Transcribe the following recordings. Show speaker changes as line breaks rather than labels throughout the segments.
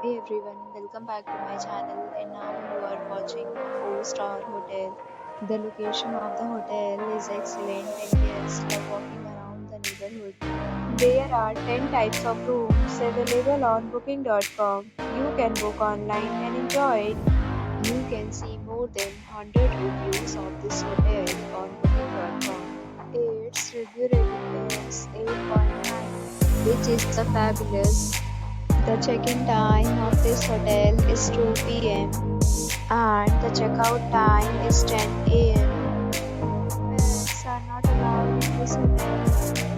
Hey everyone, welcome back to my channel and now you are watching a 4-star hotel. The location of the hotel is excellent and guests love walking around the neighborhood. There are 10 types of rooms available on booking.com. You can book online and enjoy it. You can see more than 100 reviews of this hotel on booking.com. Its review rating is 8.9, which is the fabulous. The check-in time of this hotel is 2 p.m. and the checkout time is 10 a.m. Pets are not allowed in this hotel.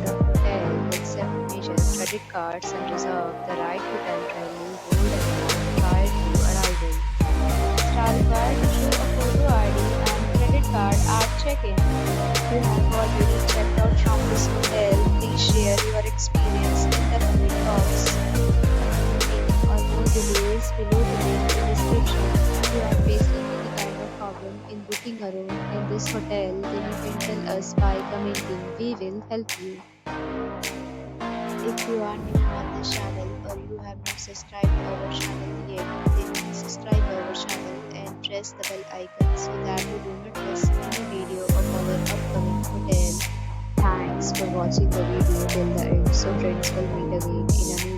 The hotel accepts major credit cards and reserves the right to temporarily hold an amount prior to arrival. Guests are required to show a photo ID and credit card at check-in. If you have already checked out from this hotel, please share your experience in the comment box or more details below the link in description. If you are facing any kind of problem in booking a room in this hotel, then you can tell us by commenting. We will help you. If you are new on this channel or you have not subscribed our channel yet, then please subscribe our channel and press the bell icon so that you do not miss any video of our upcoming hotel. Thanks for watching the video till the end. So friends, will meet again in a new